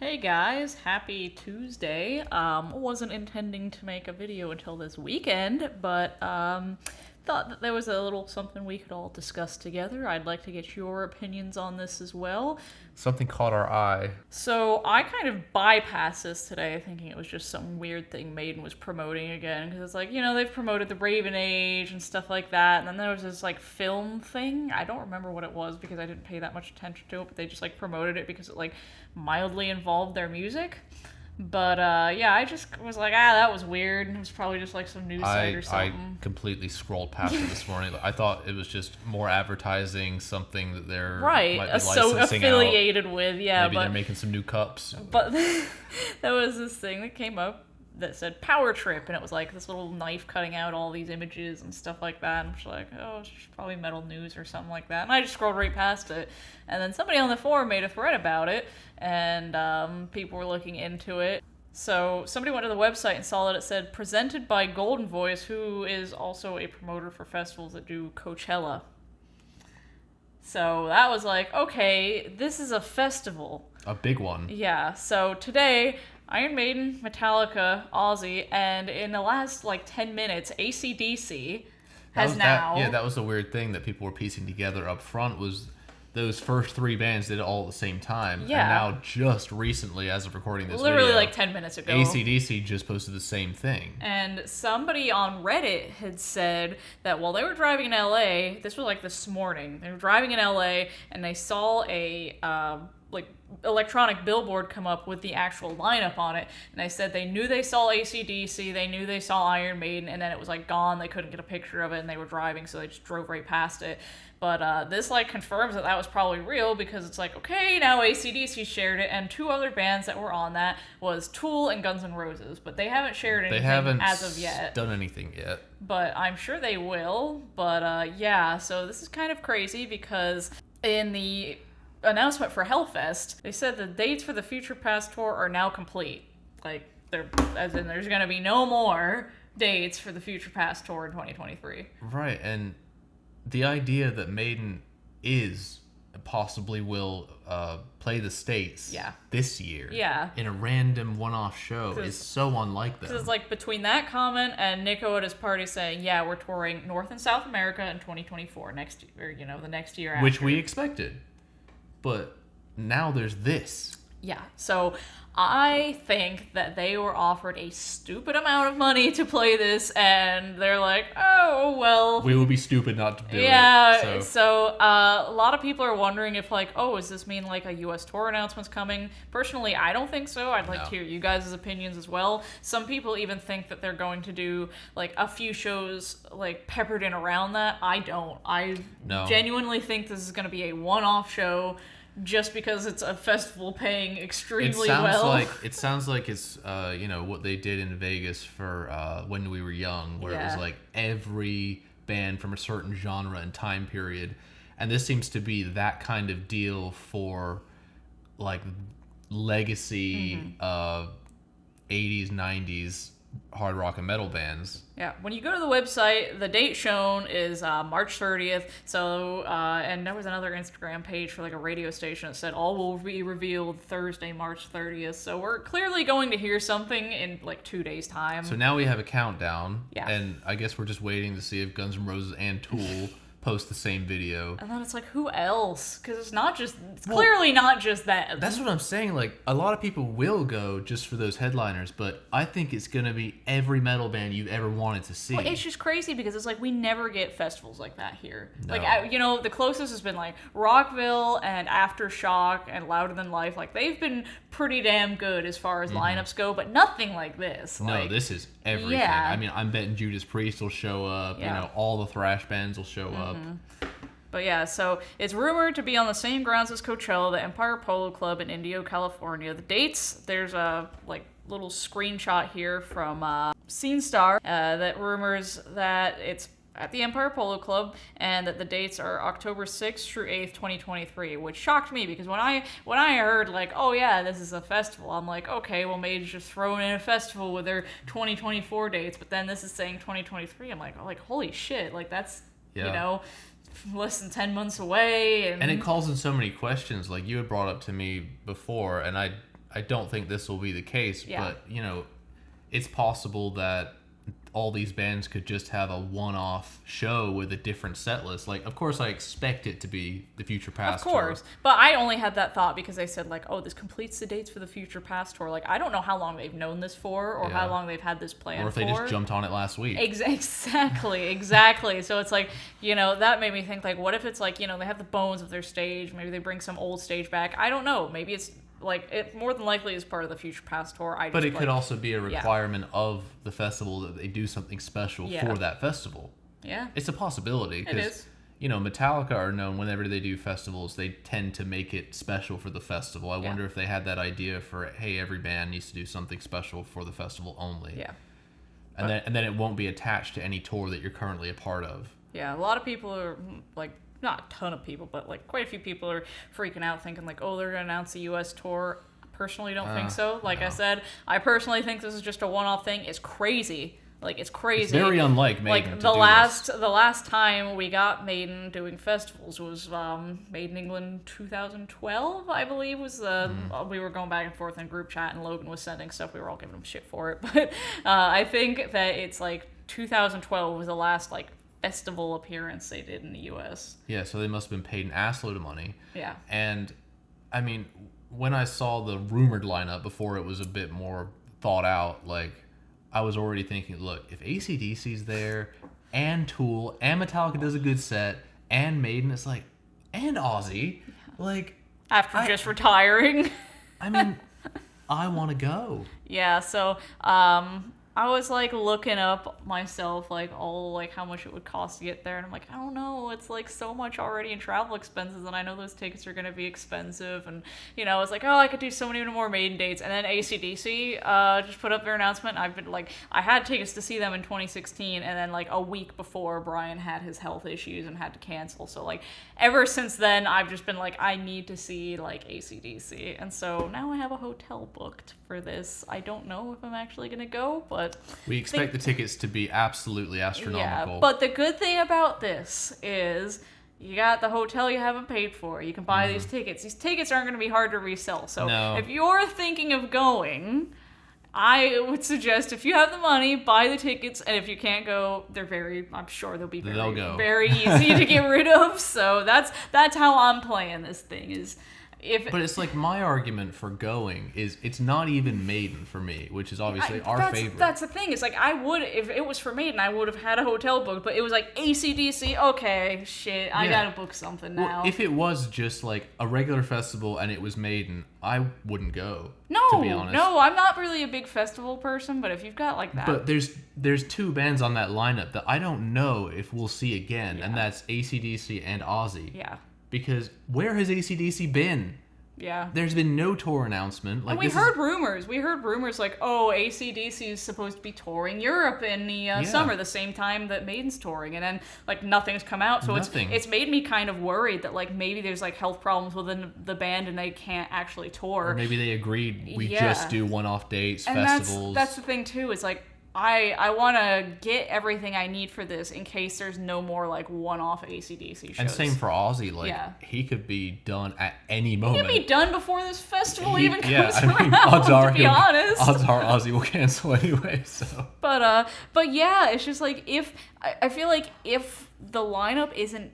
Hey guys, happy Tuesday. Wasn't intending to make a video until this weekend, but thought that there was a little something we could all discuss together. I'd like to get your opinions on this as well. Something caught our eye. So I kind of bypassed this today, thinking it was just some weird thing Maiden was promoting again, because it's like, they've promoted the Raven Age and stuff like that, and then there was this film thing. I don't remember what it was because I didn't pay that much attention to it, but they just promoted it because it mildly involved their music. But I just was like, that was weird. It was probably just some news site or something. I completely scrolled past it this morning. I thought it was just more advertising, something that they're might be licensing affiliated with. Yeah, maybe they're making some new cups. But there was this thing that came up that said Power Trip, and it was this little knife cutting out all these images and stuff like that. And I'm just like, oh, it's just probably Metal News or something like that. And I just scrolled right past it. And then somebody on the forum made a thread about it, and people were looking into it. So somebody went to the website and saw that it said presented by Golden Voice, who is also a promoter for festivals that do Coachella. So that was okay, this is a festival. A big one. Yeah, so today, Iron Maiden, Metallica, Ozzy, and in the last 10 minutes, AC/DC that was a weird thing that people were piecing together up front was those first three bands did it all at the same time. Yeah. And now just recently, as of recording this literally video, 10 minutes ago, AC/DC just posted the same thing. And somebody on Reddit had said that while they were driving in LA, this was this morning, they were driving in LA and they saw a electronic billboard come up with the actual lineup on it, and they said they knew they saw AC/DC, they knew they saw Iron Maiden, and then it was gone, they couldn't get a picture of it, and they were driving, so they just drove right past it. But this confirms that was probably real, because it's okay, now AC/DC shared it, and two other bands that were on that was Tool and Guns N' Roses, but they haven't shared anything as of yet. Done anything yet. But I'm sure they will. But so this is kind of crazy, because in the announcement for Hellfest, they said the dates for the Future Past tour are now complete. There's going to be no more dates for the Future Past tour in 2023. Right, and the idea that Maiden possibly will play the States this year in a random one-off show is so unlike them. Because it's between that comment and Nico at his party saying, we're touring North and South America in 2024, next year, or the next year after. Which we expected. But now there's this. Yeah, so I think that they were offered a stupid amount of money to play this, and they're like, oh, well. We would be stupid not to do it. Yeah, so a lot of people are wondering if, does this mean, a U.S. tour announcement's coming? Personally, I don't think so. I'd like to hear you guys' opinions as well. Some people even think that they're going to do, a few shows, peppered in around that. I don't. I genuinely think this is going to be a one-off show, just because it's a festival paying extremely well. It sounds like it's what they did in Vegas for When We Were Young, where it was every band from a certain genre and time period, and this seems to be that kind of deal for legacy 80s 90s hard rock and metal bands. Yeah, when you go to the website, the date shown is March 30th. So, and there was another Instagram page for a radio station that said all will be revealed Thursday, March 30th. So we're clearly going to hear something in 2 days' time. So now we have a countdown, and I guess we're just waiting to see if Guns N' Roses and Tool post the same video. And then it's who else? Because it's clearly not just that. That's what I'm saying. A lot of people will go just for those headliners, but I think it's going to be every metal band you've ever wanted to see. Well, it's just crazy because it's we never get festivals like that here. No. The closest has been Rockville and Aftershock and Louder Than Life. They've been pretty damn good as far as lineups go, but nothing like this. No, this is everything. Yeah. I mean, I'm betting Judas Priest will show up. Yeah. All the thrash bands will show up. But yeah, so it's rumored to be on the same grounds as Coachella, the Empire Polo Club in Indio, California. The dates, there's a little screenshot here from Scene Star that rumors that it's at the Empire Polo Club, and that the dates are October 6th through 8th, 2023, which shocked me, because when I heard, oh yeah, this is a festival, I'm okay, well, Maiden's just throwing in a festival with their 2024 dates, but then this is saying 2023, I'm holy shit, that's, less than 10 months away. And it calls in so many questions, you had brought up to me before, and I I don't think this will be the case, Yeah. but, you know, it's possible that all these bands could just have a one-off show with a different set list. Like, of course, I expect it to be the Future Past Of course. tour. But I only had that thought because they said, like, oh, this completes the dates for the Future Past tour. Like, I don't know how long they've known this for or how long they've had this planned for. Or if they just jumped on it last week. Exactly. So it's like, you know, that made me think, like, what if it's like, you know, they have the bones of their stage. Maybe they bring some old stage back. I don't know. Maybe it's like, it more than likely is part of the Future Past tour. But it could also be a requirement of the festival that they do something special for that festival. Yeah. It's a possibility. It is. You know, Metallica are known whenever they do festivals, they tend to make it special for the festival. I wonder if they had that idea for, hey, every band needs to do something special for the festival only. Yeah. And then it won't be attached to any tour that you're currently a part of. Yeah, a lot of people are, like, not a ton of people, but, like, quite a few people are freaking out thinking, like, oh, they're going to announce the U.S. tour. Personally don't think so. Like I said, I personally think this is just a one-off thing. It's crazy. Like, it's crazy. It's very unlike Maiden. Like, the last time we got Maiden doing festivals was Maiden England 2012, I believe, was we were going back and forth in group chat, and Logan was sending stuff. We were all giving him shit for it. But I think that it's, like, 2012 was the last, like, festival appearance they did in the U.S. Yeah, so they must have been paid an assload of money. Yeah. And, I mean, when I saw the rumored lineup before it was a bit more thought out, like, I was already thinking, look, if AC/DC's there, and Tool, and Metallica does a good set, and Maiden, it's like, and Ozzy, like... After just retiring. I mean, I want to go. Yeah, so, I was, like, looking up myself, like, all, like, how much it would cost to get there, and I'm like, I don't know, it's, like, so much already in travel expenses, and I know those tickets are gonna be expensive, and, you know, I was like, oh, I could do so many more Maiden dates, and then AC/DC just put up their announcement. I've been, like, I had tickets to see them in 2016, and then, like, a week before, Brian had his health issues and had to cancel, so, like, ever since then, I've just been like, I need to see, like, AC/DC, and so now I have a hotel booked for this. I don't know if I'm actually gonna go, but we expect the tickets to be absolutely astronomical. Yeah, but the good thing about this is you got the hotel you haven't paid for. You can buy these tickets. These tickets aren't going to be hard to resell. So if you're thinking of going, I would suggest if you have the money, buy the tickets. And if you can't go, I'm sure they'll be very easy to get rid of. So that's how I'm playing this thing is. But it's like my argument for going is it's not even Maiden for me, which is obviously our favorite. That's the thing. It's like I would, if it was for Maiden, I would have had a hotel booked, but it was like AC/DC. Okay, shit, I gotta book something now. Well, if it was just like a regular festival and it was Maiden, I wouldn't go. No, to be honest. No, I'm not really a big festival person, but if you've got like that. But there's two bands on that lineup that I don't know if we'll see again, and that's AC/DC and Ozzy. Yeah. Because where has AC/DC been? Yeah. There's been no tour announcement. Like, and we heard rumors. We heard rumors like, oh, AC/DC is supposed to be touring Europe in the summer, the same time that Maiden's touring. And then, like, nothing's come out. So it's made me kind of worried that, like, maybe there's, like, health problems within the band and they can't actually tour. Or maybe they agreed we just do one-off dates, and festivals. That's the thing, too, is, like, I want to get everything I need for this in case there's no more, like, one-off AC/DC shows. And same for Ozzy. Like, he could be done at any moment. He could be done before this festival even comes around, odds are to be honest. Odds are Ozzy will cancel anyway, so. But yeah, it's just, like, I feel like if the lineup isn't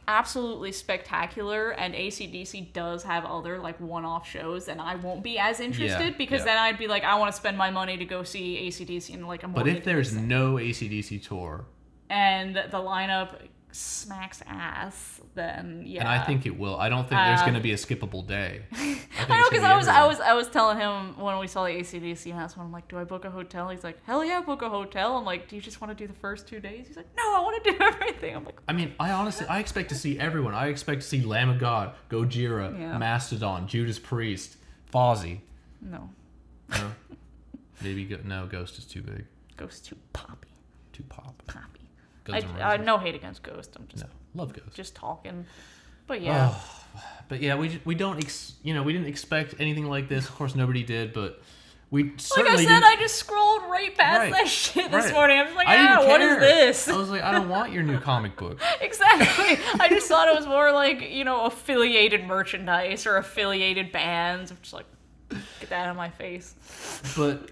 absolutely spectacular and AC/DC does have other like one-off shows, then I won't be as interested because then I'd be like, I want to spend my money to go see AC/DC in like a more. But if there's no AC/DC tour and the lineup smacks ass, then and I think it will. I don't think there's going to be a skippable day. I know, because I was telling him when we saw the AC/DC announcement, I'm like, do I book a hotel? He's like, hell yeah, book a hotel. I'm like, do you just want to do the first 2 days? He's like, no, I want to do everything. I'm like, I mean, I expect to see everyone. I expect to see Lamb of God, Gojira, Mastodon, Judas Priest, Fozzy. No. Maybe Ghost is too big. Ghost too poppy. Too poppy. I no hate against Ghost. I'm just love Ghost. Just talking, but yeah. But yeah, we don't we didn't expect anything like this. Of course, nobody did, but we certainly. Like I said, I just scrolled right past that shit this morning. I was like, what is this? I was like, I don't want your new comic book. Exactly. I just thought it was more like affiliated merchandise or affiliated bands. I'm just like, Get that out of my face. But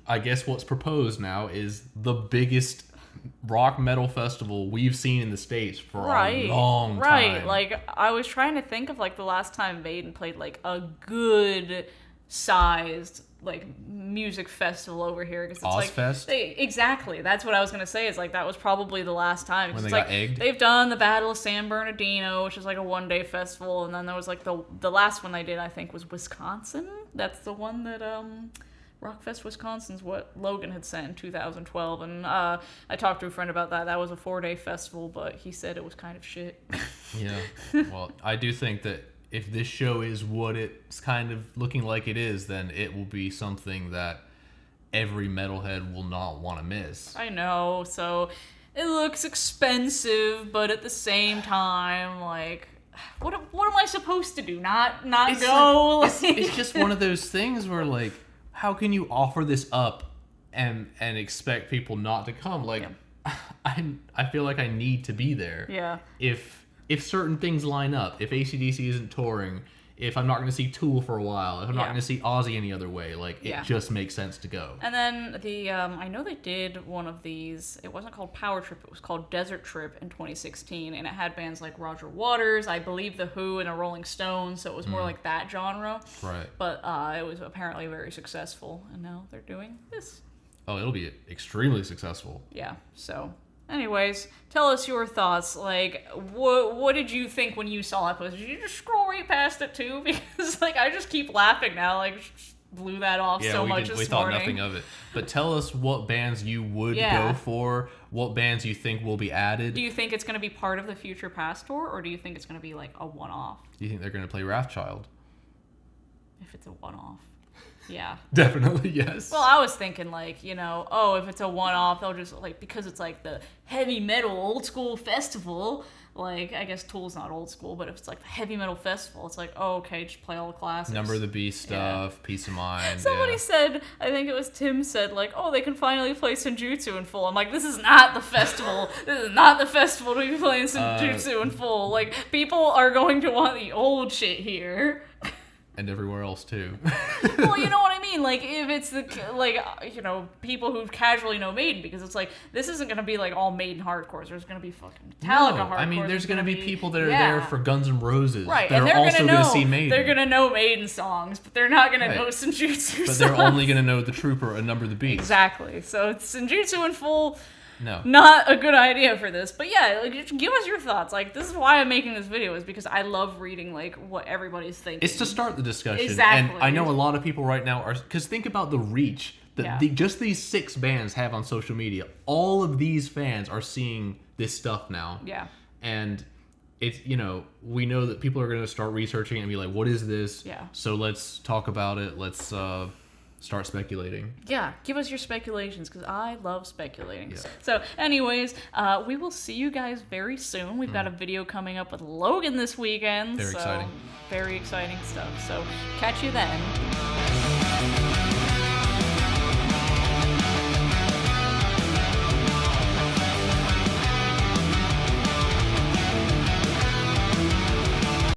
I guess what's proposed now is the biggest rock metal festival we've seen in the States for a long time. Right. Like, I was trying to think of, like, the last time Maiden played, like, a good sized, like, music festival over here. Cause it's Ozfest? Like, exactly. That's what I was going to say. Is like, that was probably the last time. When they it's got like, egged? They've done the Battle of San Bernardino, which is like a one-day festival. And then there was, like, the last one they did, I think, was Wisconsin. That's the one that, Rockfest Wisconsin's what Logan had sent in 2012, and I talked to a friend about that. That was a 4-day festival, but he said it was kind of shit. Yeah. Well, I do think that if this show is what it's kind of looking like it is, then it will be something that every metalhead will not want to miss. I know, so it looks expensive, but at the same time, like, what am I supposed to do? Not go? It's just one of those things where, like, how can you offer this up and expect people not to come? Like, yeah. I feel like I need to be there. Yeah. If certain things line up, if AC/DC isn't touring, if I'm not going to see Tool for a while, if I'm not going to see Ozzy any other way, like, it just makes sense to go. And then I know they did one of these. It wasn't called Power Trip. It was called Desert Trip in 2016, and it had bands like Roger Waters, I believe The Who, and the Rolling Stones. So it was more like that genre. Right. But it was apparently very successful, and now they're doing this. Oh, it'll be extremely successful. Yeah. So. Anyways, tell us your thoughts. Like, what did you think when you saw that post? Did you just scroll right past it too? Because, like, I just keep laughing now. Like, blew that off so much this morning. We thought nothing of it. But tell us what bands you would go for. What bands you think will be added. Do you think it's going to be part of the Future Past tour, or do you think it's going to be like a one-off? Do you think they're going to play Wrathchild? If it's a one-off. Yeah. Definitely, yes. Well, I was thinking, like, you know, if it's a one-off, they'll just, like, because it's, like, the heavy metal old school festival, like, I guess Tool's not old school, but if it's, like, the heavy metal festival, it's like, oh, okay, just play all the classics. Number of the Beast stuff, Peace of Mind. Somebody said, I think it was Tim said, like, oh, they can finally play Senjutsu in full. I'm like, this is not the festival. This is not the festival to be playing Senjutsu in full. Like, people are going to want the old shit here. And everywhere else too. Well, you know what I mean? Like, if it's people who casually know Maiden, because it's like, this isn't going to be like all Maiden hardcores. There's going to be fucking Metallica hardcore. I mean, there's going to be people that are there for Guns N' Roses. Right, that and they're also going to see Maiden. They're going to know Maiden songs, but they're not going to know Senjutsu songs. But they're only going to know The Trooper and Number of the Beast. Exactly. So it's Senjutsu in full. No. Not a good idea for this. But yeah, like, give us your thoughts. Like, this is why I'm making this video, is because I love reading, like, what everybody's thinking. It's to start the discussion. Exactly. And I know a lot of people right now are... Because think about the reach that just these 6 bands have on social media. All of these fans are seeing this stuff now. Yeah. And it's, we know that people are going to start researching it and be like, what is this? Yeah. So let's talk about it. Let's... start speculating. Yeah, give us your speculations, because I love speculating. Yeah. So anyways, we will see you guys very soon. We've got a video coming up with Logan this weekend. Very exciting. Very exciting stuff. So catch you then.